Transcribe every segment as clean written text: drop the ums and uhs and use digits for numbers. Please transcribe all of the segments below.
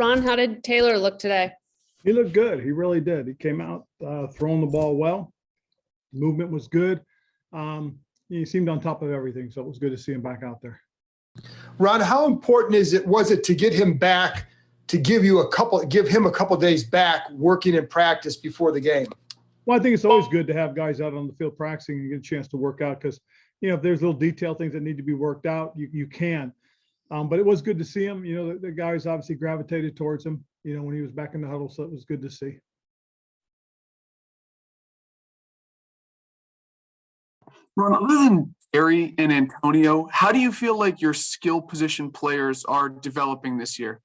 Ron, how did Taylor look today? He looked good. He really did. He came out throwing the ball well. Movement was good. He seemed on top of everything, so it was good to see him back out there. Ron, how important was it to get him back, to give him a couple days back working in practice before the game? Well, I think it's always good to have guys out on the field practicing and get a chance to work out because, if there's little detail things that need to be worked out, you can. But it was good to see him. The guys obviously gravitated towards him, when he was back in the huddle, so it was good to see. Ron, other than Terry and Antonio, how do you feel like your skill position players are developing this year?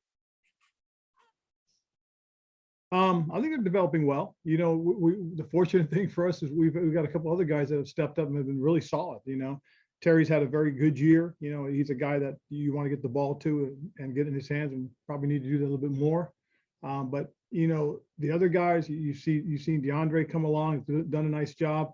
I think they're developing well. The fortunate thing for us is we've got a couple other guys that have stepped up and have been really solid. Terry's had a very good year. He's a guy that you want to get the ball to and get in his hands, and probably need to do that a little bit more. But the other guys, you've seen DeAndre come along, done a nice job.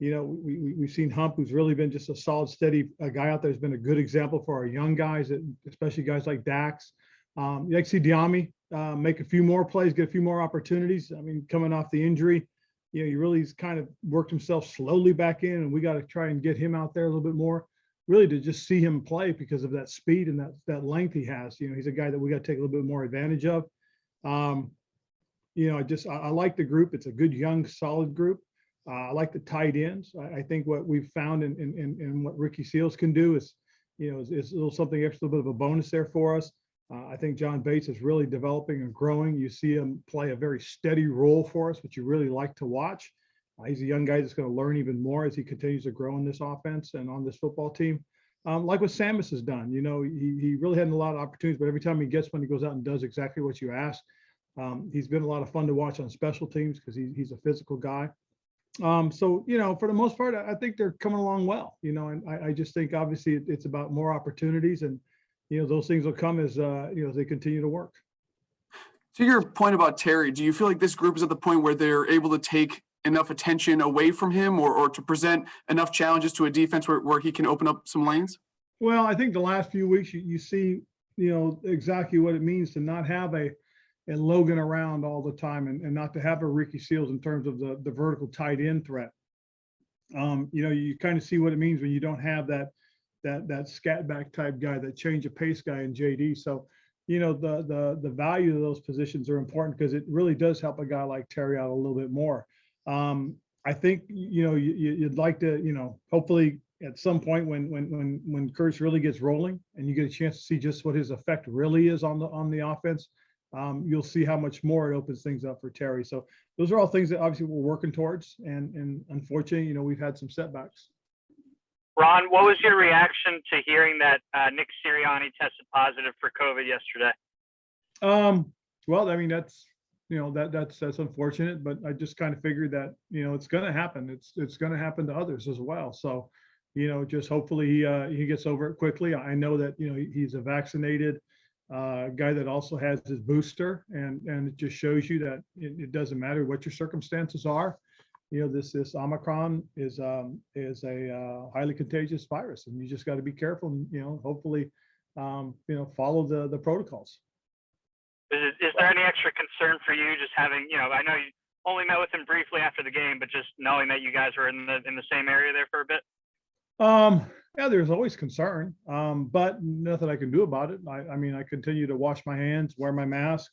We've seen Hump, who's really been just a solid, steady guy out there. Has been a good example for our young guys, especially guys like Dax. You like to see Diami make a few more plays, get a few more opportunities. I mean, coming off the injury, he really kind of worked himself slowly back in, and we got to try and get him out there a little bit more, really to just see him play because of that speed and that length he has. He's a guy that we got to take a little bit more advantage of. I like the group. It's a good, young, solid group. I like the tight ends. I think what we've found in what Ricky Seals can do is a little something extra, a little bit of a bonus there for us. I think John Bates is really developing and growing. You see him play a very steady role for us, which you really like to watch. He's a young guy that's going to learn even more as he continues to grow in this offense and on this football team. Like what Samus has done, he really hadn't a lot of opportunities, but every time he gets one, he goes out and does exactly what you asked. He's been a lot of fun to watch on special teams because he's a physical guy. So, for the most part, I think they're coming along well, and I just think obviously it's about more opportunities, and, those things will come as they continue to work. To your point about Terry, do you feel like this group is at the point where they're able to take enough attention away from him or to present enough challenges to a defense where he can open up some lanes? Well, I think the last few weeks you see, exactly what it means to not have a Logan around all the time and not to have a Ricky Seals in terms of the vertical tight end threat. You kind of see what it means when you don't have that scat back type guy, that change of pace guy in JD. So, the value of those positions are important because it really does help a guy like Terry out a little bit more. I think, you'd like to, hopefully at some point when Curtis really gets rolling and you get a chance to see just what his effect really is on the offense, you'll see how much more it opens things up for Terry. So those are all things that obviously we're working towards. And unfortunately, we've had some setbacks. Ron, what was your reaction to hearing that Nick Sirianni tested positive for COVID yesterday? Well, I mean, that's unfortunate, but I just kind of figured that, it's going to happen. It's going to happen to others as well. So, just hopefully he gets over it quickly. I know that, he's a vaccinated guy that also has his booster, and it just shows you that it doesn't matter what your circumstances are. This Omicron is a highly contagious virus, and you just got to be careful and, hopefully, follow the protocols. Is there any extra concern for you just having, I know you only met with him briefly after the game, but just knowing that you guys were in the same area there for a bit? Yeah, there's always concern, but nothing I can do about it. I mean, I continue to wash my hands, wear my mask.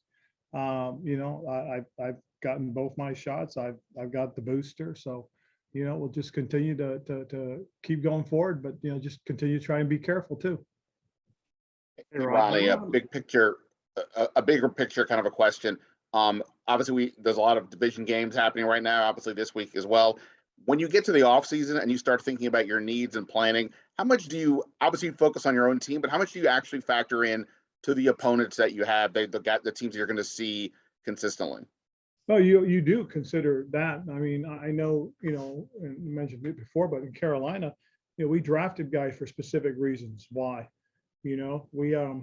I've gotten both my shots. I've got the booster, so we'll just continue to keep going forward, but just continue to try and be careful too. Hey, Ronnie, a bigger picture kind of a question. Obviously there's a lot of division games happening right now, obviously this week as well. When you get to the off season and you start thinking about your needs and planning, how much do you obviously focus on your own team, but how much do you actually factor in to the opponents that you have, the teams that you're going to see consistently? Well, you do consider that. I mean, I know, and you mentioned it before, but in Carolina, we drafted guys for specific reasons. Why? We had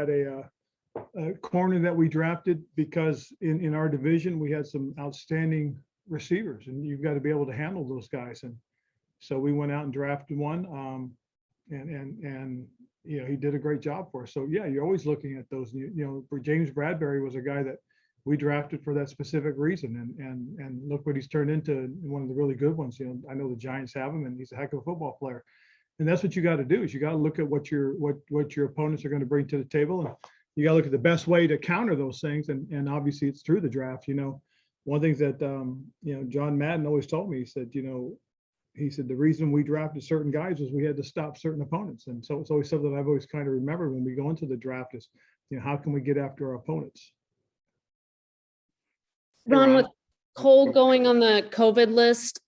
a corner that we drafted because in our division we had some outstanding receivers, and you've got to be able to handle those guys. And so we went out and drafted one, and he did a great job for us. So yeah, you're always looking at those. For James Bradbury was a guy that we drafted for that specific reason, and look what he's turned into, one of the really good ones. I know the Giants have him, and he's a heck of a football player. And that's what you got to do, is you got to look at what your opponents are going to bring to the table, and you got to look at the best way to counter those things. And obviously it's through the draft. One of the things that John Madden always told me, he said the reason we drafted certain guys was we had to stop certain opponents. And so it's always something that I've always kind of remembered when we go into the draft is, how can we get after our opponents? Ron, with Cole going on the COVID list,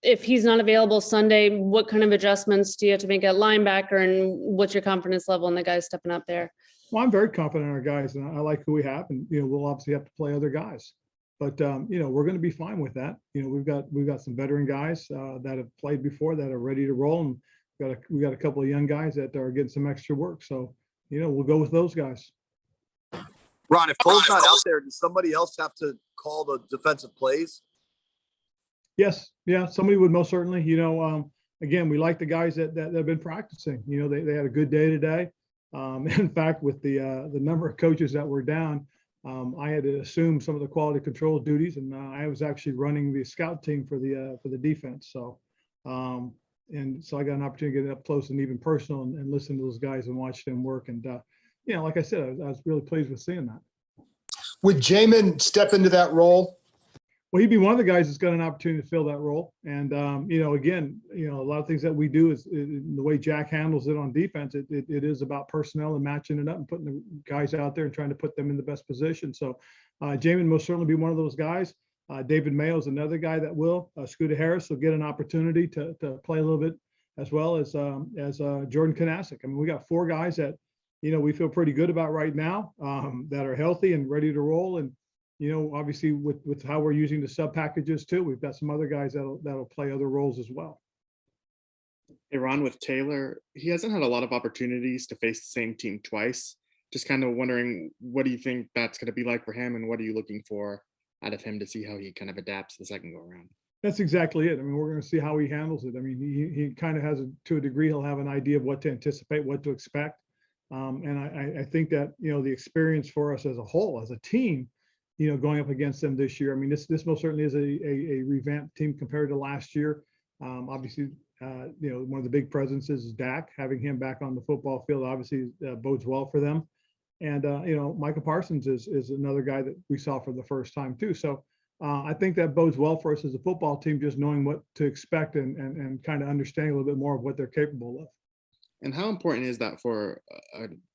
if he's not available Sunday, what kind of adjustments do you have to make at linebacker, and what's your confidence level in the guys stepping up there? Well, I'm very confident in our guys, and I like who we have, and we'll obviously have to play other guys, but we're going to be fine with that. We've got some veteran guys that have played before that are ready to roll, and we got a couple of young guys that are getting some extra work. So we'll go with those guys. Ron, if Cole's not out there, does somebody else have to call the defensive plays? Yes, yeah, somebody would most certainly. Again, we like the guys that have been practicing. They had a good day today. In fact, with the number of coaches that were down, I had to assume some of the quality control duties, and I was actually running the scout team for the defense. So, and so I got an opportunity to get up close and even personal and listen to those guys and watch them work. And like I said, I was really pleased with seeing that. Would Jamin step into that role? Well, he'd be one of the guys that's got an opportunity to fill that role. And, again, a lot of things that we do is the way Jack handles it on defense. It is about personnel and matching it up and putting the guys out there and trying to put them in the best position. So Jamin most certainly be one of those guys. David Mayo is another guy that will. Scooter Harris will get an opportunity to play a little bit, as well as Jordan Kanasic. I mean, we got 4 guys that, we feel pretty good about right now, that are healthy and ready to roll. And, obviously with how we're using the sub packages too, we've got some other guys that'll play other roles as well. Hey, Ron, with Taylor, he hasn't had a lot of opportunities to face the same team twice. Just kind of wondering, what do you think that's going to be like for him, and what are you looking for out of him to see how he kind of adapts the second go around? That's exactly it. I mean, we're going to see how he handles it. I mean, he kind of has, to a degree, he'll have an idea of what to anticipate, what to expect. And I think that, the experience for us as a whole, as a team, going up against them this year. I mean, this most certainly is a revamped team compared to last year. Obviously, one of the big presences is Dak. Having him back on the football field obviously bodes well for them. And, Micah Parsons is another guy that we saw for the first time too. So I think that bodes well for us as a football team, just knowing what to expect and kind of understanding a little bit more of what they're capable of. And how important is that for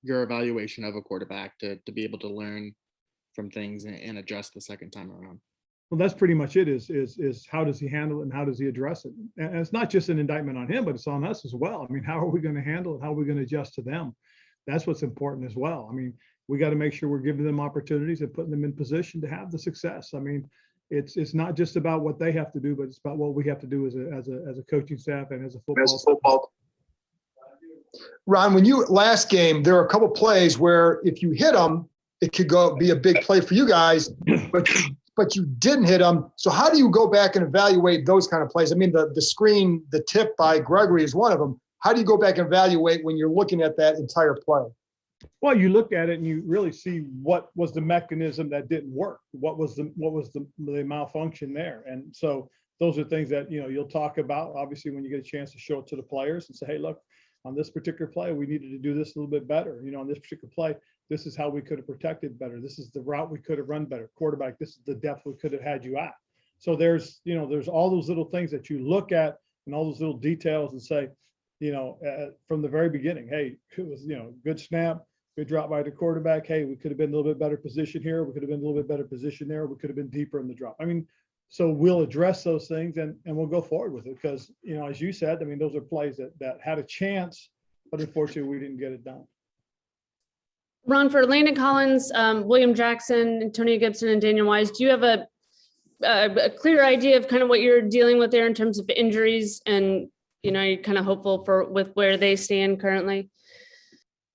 your evaluation of a quarterback to be able to learn from things and adjust the second time around? Well, that's pretty much it, is how does he handle it and how does he address it? And it's not just an indictment on him, but it's on us as well. I mean, how are we going to handle it? How are we going to adjust to them? That's what's important as well. I mean, we got to make sure we're giving them opportunities and putting them in position to have the success. I mean, it's not just about what they have to do, but it's about what we have to do as a coaching staff and as a football. Ron, when you last game, there were a couple plays where if you hit them, it could be a big play for you guys, but you didn't hit them. So how do you go back and evaluate those kind of plays? I mean, the screen, the tip by Gregory is one of them. How do you go back and evaluate when you're looking at that entire play? Well, you look at it and you really see what was the mechanism that didn't work. What was the malfunction there? And so those are things that, you'll talk about, obviously, when you get a chance to show it to the players and say, hey, look, on this particular play, we needed to do this a little bit better. On this particular play, this is how we could have protected better. This is the route we could have run better. Quarterback, this is the depth we could have had you at. So there's all those little things that you look at and all those little details and say, from the very beginning, hey, it was, good snap, good drop by the quarterback. Hey, we could have been a little bit better position here. We could have been a little bit better position there. We could have been deeper in the drop. I mean, so we'll address those things and we'll go forward with it because, as you said, I mean, those are plays that had a chance, but unfortunately we didn't get it done. Ron, for Landon Collins, William Jackson, Antonio Gibson, and Daniel Wise, do you have a clear idea of kind of what you're dealing with there in terms of injuries, and you're kind of hopeful with where they stand currently?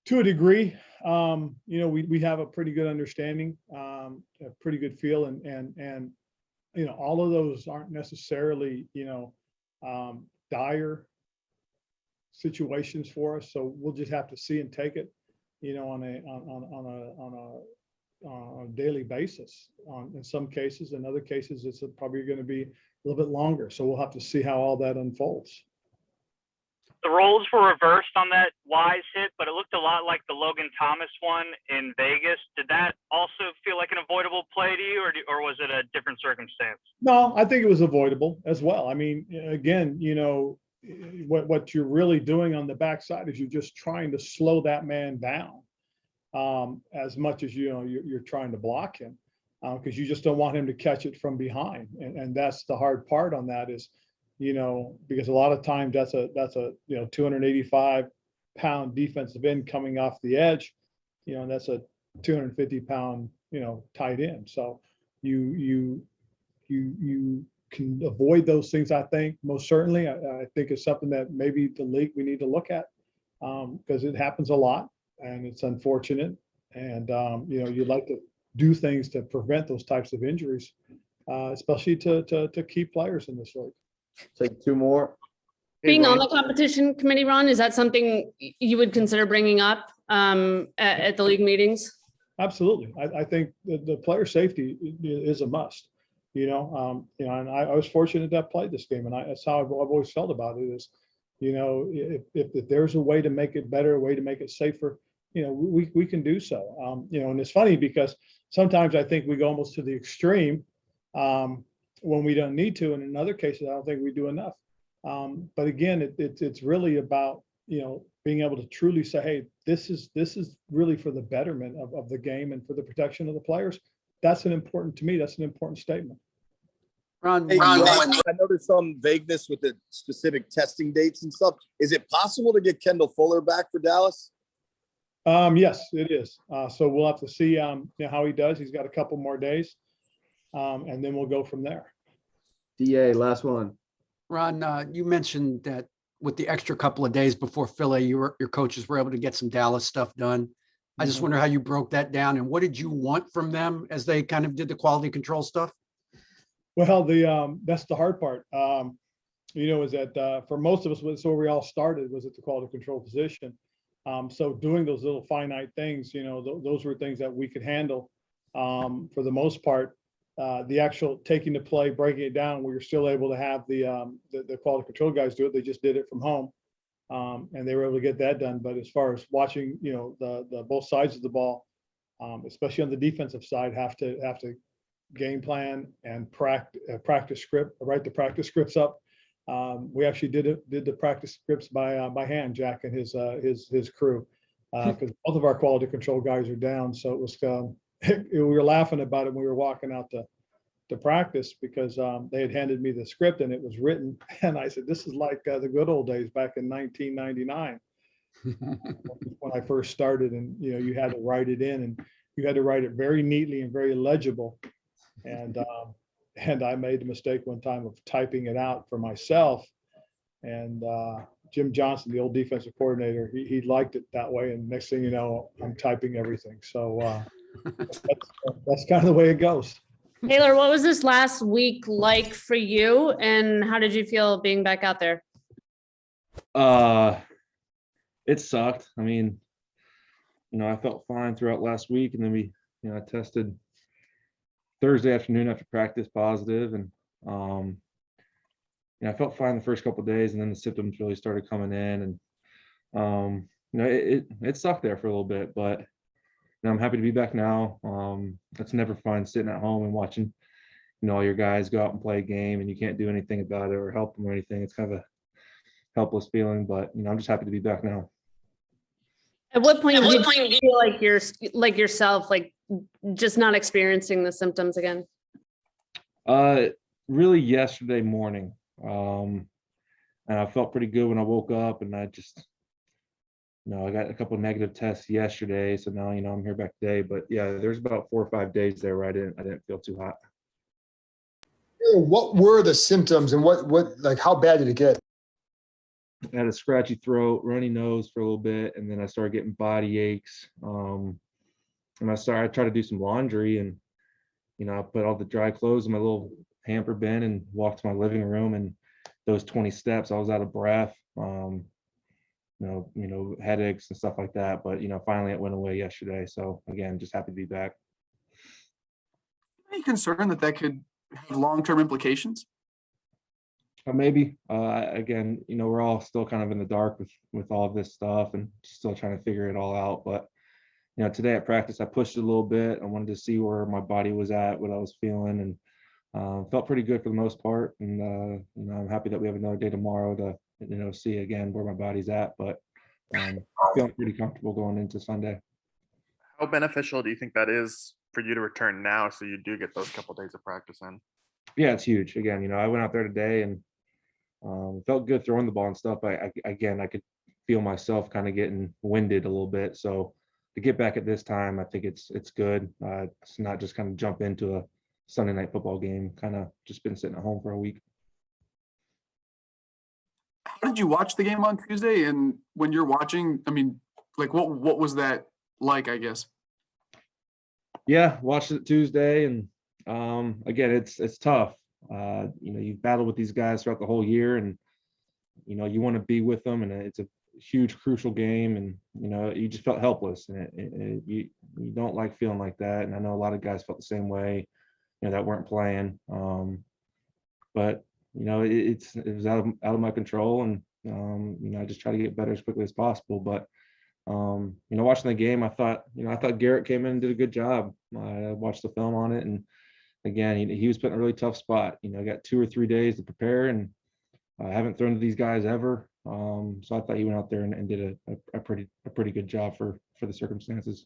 To a degree, we have a pretty good understanding, a pretty good feel, and all of those aren't necessarily dire situations for us. So we'll just have to see and take it, you know, on a daily basis. In some cases, in other cases, it's probably going to be a little bit longer. So we'll have to see how all that unfolds. The roles were reversed on that Wise hit, but it looked a lot like the Logan Thomas one in Vegas. Did that also feel like an avoidable play to you, or was it a different circumstance? No, I think it was avoidable as well. I mean, again, you know, what you're really doing on the backside is you're just trying to slow that man down as much as, you know, you're trying to block him because you just don't want him to catch it from behind. And that's the hard part on that is, you know, because a lot of times that's a you know 285-pound defensive end coming off the edge, you know, and that's a 250-pound, you know, tight end. So you can avoid those things. I think most certainly. I think it's something that maybe the league we need to look at because it happens a lot and it's unfortunate. And you know, you'd like to do things to prevent those types of injuries, especially to key players in this league. Take two more. Being on the competition committee, Ron, is that something you would consider bringing up at the league meetings? Absolutely. I think the player safety is a must, you know, and I was fortunate to have played this game, and that's how I've always felt about it is, you know, if there's a way to make it better, a way to make it safer, you know, we can do so. You know, and it's funny because sometimes I think we go almost to the extreme when we don't need to, and in other cases, I don't think we do enough. But again, it's really about, you know, being able to truly say, hey, this is really for the betterment of the game and for the protection of the players. That's an important statement. Ron, I know there's some vagueness with the specific testing dates and stuff. Is it possible to get Kendall Fuller back for Dallas? Yes, it is. So we'll have to see you know, how he does. He's got a couple more days, and then we'll go from there. DA, last one. Ron, you mentioned that with the extra couple of days before Philly, your coaches were able to get some Dallas stuff done. I just wonder how you broke that down and what did you want from them as they kind of did the quality control stuff? Well, that's the hard part. You know, is that for most of us, that's where we all started was at the quality control position. So doing those little finite things, you know, those were things that we could handle for the most part. The actual taking the play, breaking it down, we were still able to have the quality control guys do it. They just did it from home, and they were able to get that done. But as far as watching, you know, the both sides of the ball, especially on the defensive side, have to game plan and practice script, write the practice scripts up. We actually did the practice scripts by hand, Jack and his crew, because both of our quality control guys are down. So it was. We were laughing about it when we were walking out to practice because they had handed me the script and it was written. And I said, this is like the good old days back in 1999 when I first started. And, you know, you had to write it in and you had to write it very neatly and very legible. And I made the mistake one time of typing it out for myself. And Jim Johnson, the old defensive coordinator, he liked it that way. And next thing you know, I'm typing everything. So that's kind of the way it goes. Taylor, what was this last week like for you and how did you feel being back out there? It sucked. I mean, you know, I felt fine throughout last week and then I tested Thursday afternoon after practice positive and you know, I felt fine the first couple of days and then the symptoms really started coming in and you know, it sucked there for a little bit, but I'm happy to be back now. It's never fun sitting at home and watching, you know, all your guys go out and play a game and you can't do anything about it or help them or anything. It's kind of a helpless feeling, but you know, I'm just happy to be back now. At what point did you feel like you're like yourself, like just not experiencing the symptoms again? Really yesterday morning. And I felt pretty good when I woke up and I just, you know, I got a couple of negative tests yesterday. So now, you know, I'm here back today, but yeah, there's about 4 or 5 days there where I didn't feel too hot. What were the symptoms and what like how bad did it get? I had a scratchy throat, runny nose for a little bit, and then I started getting body aches. And I tried to do some laundry and, you know, I put all the dry clothes in my little hamper bin and walked to my living room, and those 20 steps, I was out of breath. headaches and stuff like that. But, finally it went away yesterday. So again, just happy to be back. Any concern that could have long-term implications? Maybe. Again, we're all still kind of in the dark with all of this stuff and still trying to figure it all out. But, today at practice, I pushed it a little bit. I wanted to see where my body was at, what I was feeling, and felt pretty good for the most part. And, I'm happy that we have another day tomorrow to, see again where my body's at. But feeling pretty comfortable going into Sunday. How beneficial do you think that is for you to return now so you do get those couple days of practice in? Yeah, it's huge. Again, I went out there today and felt good throwing the ball and stuff. I could feel myself kind of getting winded a little bit. So to get back at this time, I think it's good. It's not just kind of jump into a Sunday night football game. Kind of just been sitting at home for a week. How did you watch the game on Tuesday? And when you're watching, I mean, like what was that like, I guess? Yeah, watched it Tuesday, and again, it's tough. You've battled with these guys throughout the whole year, and you want to be with them, and it's a huge, crucial game, and you just felt helpless, and you don't like feeling like that. And I know a lot of guys felt the same way, that weren't playing. But it was out of my control, and I just try to get better as quickly as possible. But watching the game, I thought Garrett came in and did a good job. I watched the film on it, and again, he was put in a really tough spot. Got 2 or 3 days to prepare, and I haven't thrown to these guys ever. So I thought he went out there and did a pretty good job for the circumstances.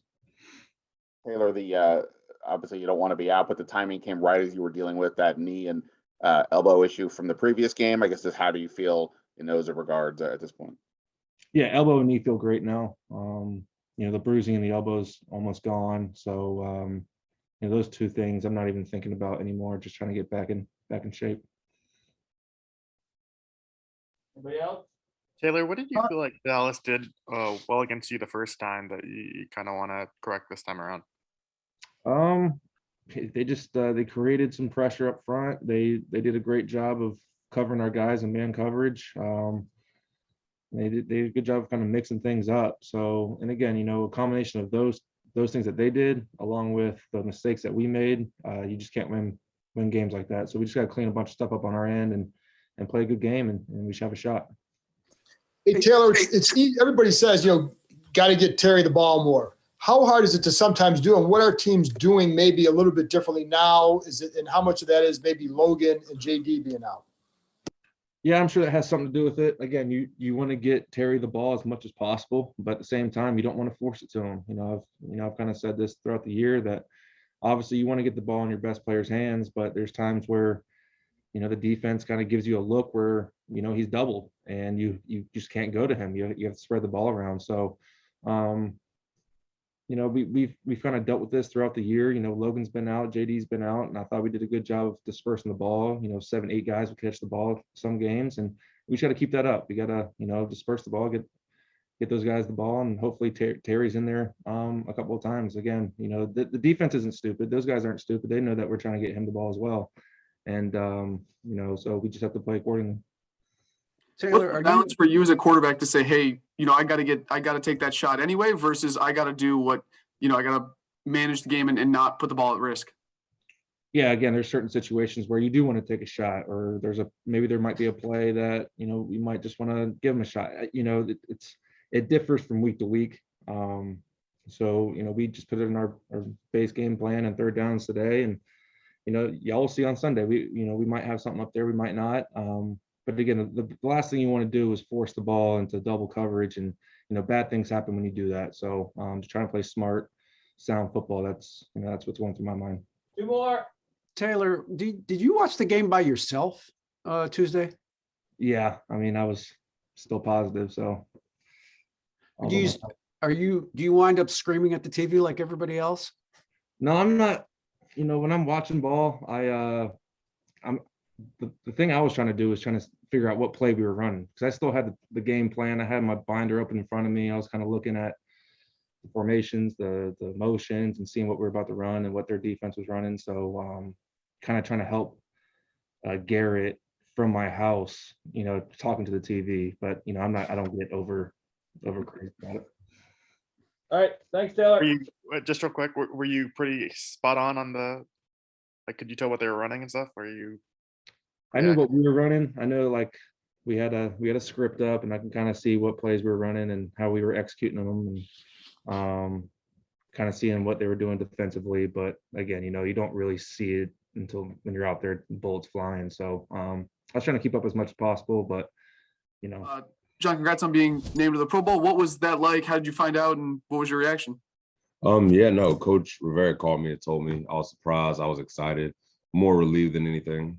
Taylor, obviously you don't want to be out, but the timing came right as you were dealing with that knee and elbow issue from the previous game. I guess just how do you feel in those regards at this point? Yeah, elbow and knee feel great now. The bruising in the elbow's almost gone. So those 2 things I'm not even thinking about anymore. Just trying to get back in shape. Anybody else? Taylor, what did you feel like Dallas did well against you the first time that you kind of want to correct this time around? They just they created some pressure up front. They did a great job of covering our guys in man coverage. They did a good job of kind of mixing things up. So, and again, a combination of those things that they did, along with the mistakes that we made, you just can't win games like that. So we just got to clean a bunch of stuff up on our end and play a good game, and we should have a shot. Hey, Taylor, it's everybody says, got to get Terry the ball more. How hard is it to sometimes do, and what are teams doing maybe a little bit differently now? And how much of that is maybe Logan and JD being out? Yeah, I'm sure that has something to do with it. Again, you want to get Terry the ball as much as possible, but at the same time, you don't want to force it to him. I've kind of said this throughout the year that obviously you want to get the ball in your best player's hands, but there's times where the defense kind of gives you a look where he's doubled and you just can't go to him. You have to spread the ball around. So we've kind of dealt with this throughout the year. Logan's been out, JD's been out, and I thought we did a good job of dispersing the ball. 7, 8 guys would catch the ball some games, and we just got to keep that up. We got to disperse the ball, get those guys the ball, and hopefully Terry's in there a couple of times. Again, the defense isn't stupid. Those guys aren't stupid. They know that we're trying to get him the ball as well, and so we just have to play accordingly. Taylor, what's the balance for you as a quarterback to say, hey, I got to take that shot anyway, versus I got to do what, I got to manage the game and not put the ball at risk? Yeah, again, there's certain situations where you do want to take a shot, or maybe there might be a play that, you might just want to give them a shot. It differs from week to week. So, we just put it in our base game plan and third downs today. And, y'all will see on Sunday, we might have something up there, we might not. But again, the last thing you want to do is force the ball into double coverage, and bad things happen when you do that. So just trying to play smart, sound football. That's what's going through my mind. 2 more. Taylor, did you watch the game by yourself Tuesday? Yeah, I was still positive. So Do you wind up screaming at the TV like everybody else? No, I'm not. When I'm watching ball, the thing I was trying to do was trying to figure out what play we were running, because I still had the game plan. I had my binder open in front of me. I was kind of looking at the formations, the motions, and seeing what we were about to run and what their defense was running. So kind of trying to help Garrett from my house, talking to the TV. But I don't get over Over crazy about it. All right, thanks, Taylor. Were you, just real quick, were you pretty spot on the, like, could you tell what they were running and stuff? Were you? I knew what we were running. I know like we had a script up, and I can kind of see what plays we were running and how we were executing them, and kind of seeing what they were doing defensively. But again, you don't really see it until when you're out there, bullets flying. So I was trying to keep up as much as possible, but John, congrats on being named to the Pro Bowl. What was that like? How did you find out, and what was your reaction? Yeah, no, Coach Rivera called me and told me. I was surprised. I was excited, more relieved than anything.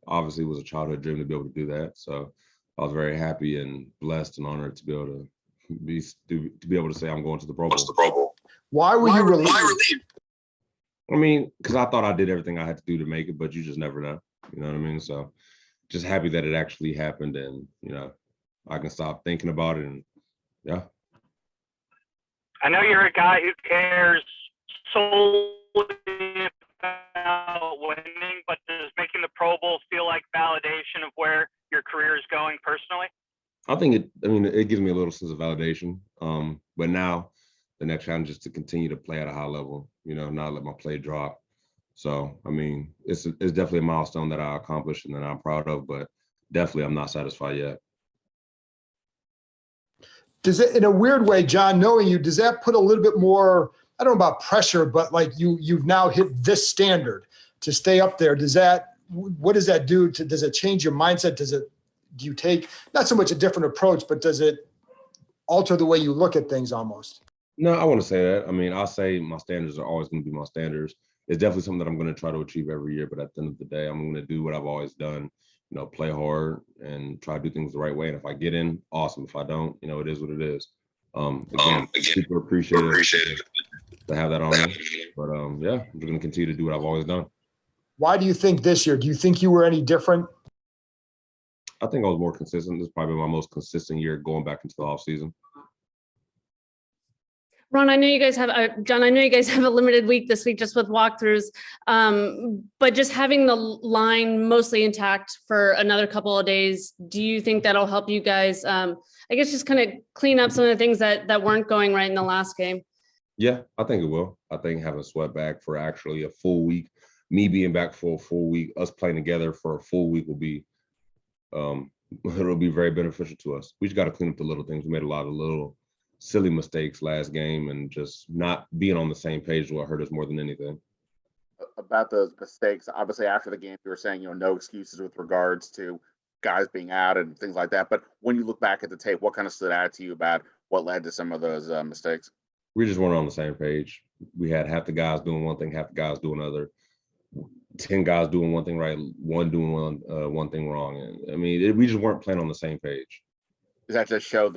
Obviously, it was a childhood dream to be able to do that. So I was very happy and blessed and honored to be able to say I'm going to the Pro Bowl. Why were you relieved? I mean, because I thought I did everything I had to do to make it, but you just never know. You know what I mean? So just happy that it actually happened, and I can stop thinking about it, and yeah. I know you're a guy who cares solely about winning, but does making the Pro Bowl feel like validation of where your career is going personally? I think it gives me a little sense of validation. But now the next challenge is to continue to play at a high level, not let my play drop. So, it's definitely a milestone that I accomplished and that I'm proud of, but definitely I'm not satisfied yet. Does it, in a weird way, John, knowing you, does that put a little bit more, I don't know about pressure, but like you've now hit this standard to stay up there? What does that do does it change your mindset? Do you take not so much a different approach, but does it alter the way you look at things almost? No, I want to say that. I'll say my standards are always going to be my standards. It's definitely something that I'm going to try to achieve every year, but at the end of the day, I'm going to do what I've always done, play hard and try to do things the right way. And if I get in, awesome. If I don't, it is what it is. Again, super appreciative to have that on me. But yeah, I'm going to continue to do what I've always done. Why do you think this year? Do you think you were any different? I think I was more consistent. This is probably my most consistent year going back into the offseason. Ron, I know you guys have, John, I know you guys have a limited week this week just with walkthroughs, but just having the line mostly intact for another couple of days, do you think that'll help you guys, I guess, just kind of clean up some of the things that weren't going right in the last game? Yeah, I think it will. I think having Sweat back for actually a full week, me being back for a full week, us playing together for a full week will be, it'll be very beneficial to us. We just got to clean up the little things. We made a lot of little silly mistakes last game, and just not being on the same page will hurt us more than anything. About those mistakes, obviously after the game, you were saying, no excuses with regards to guys being out and things like that. But when you look back at the tape, what kind of stood out to you about what led to some of those mistakes? We just weren't on the same page. We had half the guys doing one thing, half the guys doing another. 10 guys doing one thing right, one doing one thing wrong. And we just weren't playing on the same page. Does that just show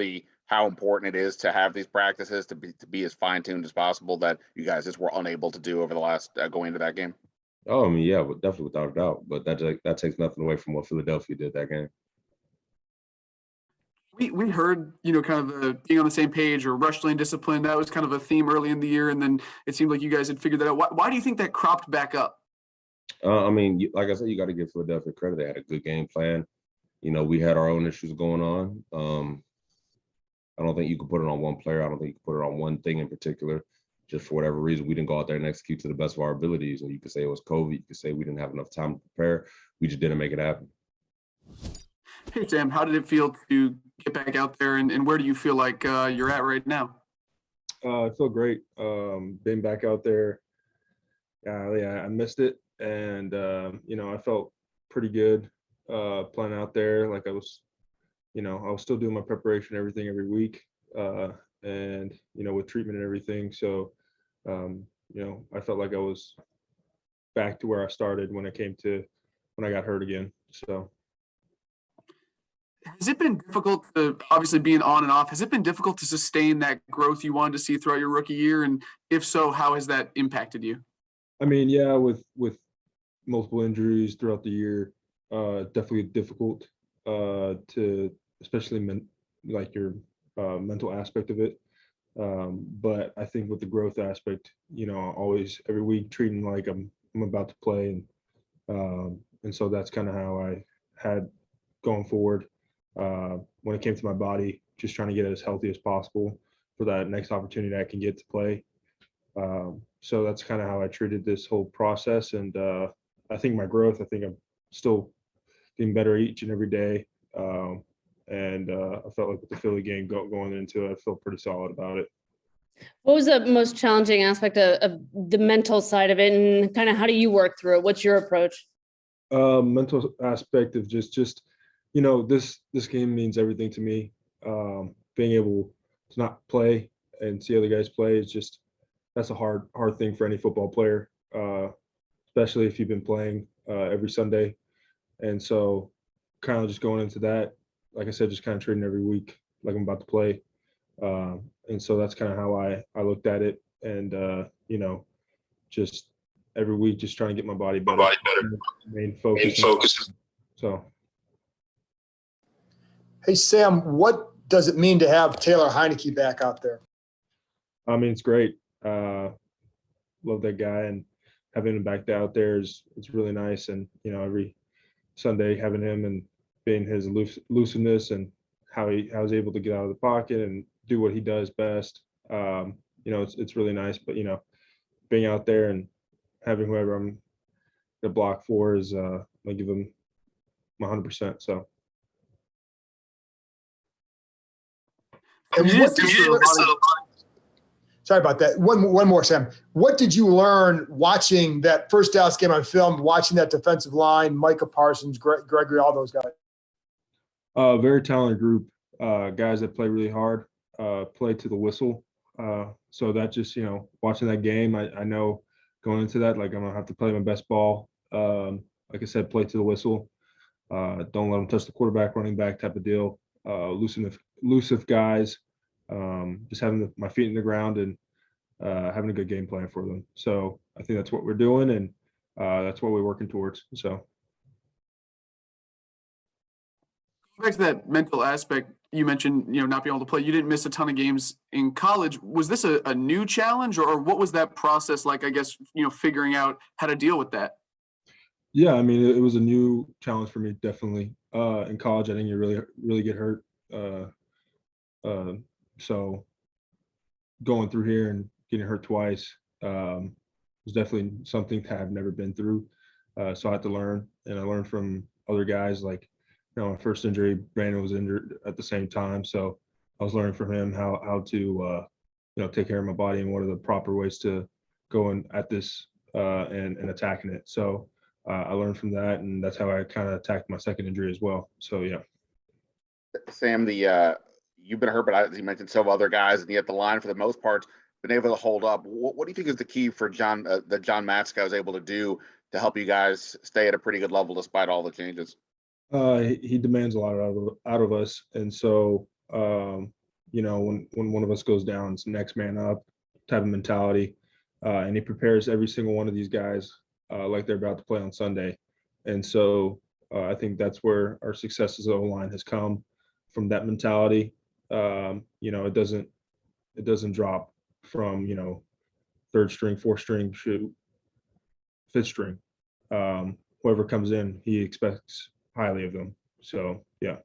how important it is to have these practices to be as fine-tuned as possible that you guys just were unable to do over the last going into that game? Oh, yeah, but definitely without a doubt. But that takes nothing away from what Philadelphia did that game. We heard, kind of the being on the same page or rush lane discipline. That was kind of a theme early in the year, and then it seemed like you guys had figured that out. Why do you think that cropped back up? Like I said, you got to give Philadelphia credit. They had a good game plan. We had our own issues going on. I don't think you could put it on one player. I don't think you could put it on one thing in particular. Just for whatever reason, we didn't go out there and execute to the best of our abilities. And you could say it was COVID. You could say we didn't have enough time to prepare. We just didn't make it happen. Hey, Sam, how did it feel to get back out there, and where do you feel like you're at right now? I feel great. Being back out there, yeah, I missed it. And, I felt pretty good playing out there. Like I was still doing my preparation, everything every week, and, with treatment and everything. So, I felt like I was back to where I started when I got hurt again. So. Has it been difficult to, obviously being on and off, has it been difficult to sustain that growth you wanted to see throughout your rookie year? And if so, how has that impacted you? Yeah, with multiple injuries throughout the year, definitely difficult to, especially your mental aspect of it. But I think with the growth aspect, always every week treating like I'm about to play, and so that's kind of how I had going forward. When it came to my body, just trying to get as healthy as possible for that next opportunity I can get to play. So that's kind of how I treated this whole process. And I think my growth, I think I'm still getting better each and every day. I felt like with the Philly game going into it, I felt pretty solid about it. What was the most challenging aspect of the mental side of it, and kind of how do you work through it? What's your approach? Mental aspect of just this game means everything to me. Being able to not play and see other guys play is just, that's a hard thing for any football player, especially if you've been playing every Sunday. And so kind of just going into that, like I said, just kind of treating every week like I'm about to play. And so that's kind of how I looked at it. And, just every week, just trying to get my body better. Main focus. So. Hey, Sam, what does it mean to have Taylor Heinicke back out there? I mean, it's great. Love that guy, and having him back out there it's really nice. And, every Sunday having him and being his looseness and how he's able to get out of the pocket and do what he does best. It's really nice. But, being out there and having whoever I'm the block for is I give him 100%. So. And sorry about that. One more, Sam. What did you learn watching that first Dallas game on film, watching that defensive line, Micah Parsons, Gregory, all those guys? Very talented group, guys that play really hard, play to the whistle. So that just, watching that game, I know going into that, like I'm gonna have to play my best ball. Like I said, play to the whistle. Don't let them touch the quarterback, running back type of deal. Elusive guys, just having my feet in the ground and having a good game plan for them. So I think that's what we're doing, and that's what we're working towards. So. Back to that mental aspect, you mentioned, not being able to play. You didn't miss a ton of games in college. Was this a new challenge, or what was that process like, I guess, figuring out how to deal with that? Yeah, I mean, it was a new challenge for me, definitely. In college, I didn't really get hurt. So going through here and getting hurt twice was definitely something that I've never been through. So I had to learn, and I learned from other guys. Like, my first injury, Brandon was injured at the same time. So I was learning from him how to, take care of my body and what are the proper ways to go in at this and attacking it. So I learned from that, and that's how I kind of attacked my second injury as well. So, yeah. Sam, you've been hurt, but as you mentioned, several other guys, and yet the line, for the most part, been able to hold up. What do you think is the key for John that John Matska was able to do to help you guys stay at a pretty good level despite all the changes? He demands a lot out of us, and so when one of us goes down, it's next man up type of mentality, and he prepares every single one of these guys like they're about to play on Sunday, and so I think that's where our success as O-line has come from, that mentality. It doesn't drop from third string, fourth string, fifth string. Whoever comes in, he expects highly of them. So, yeah.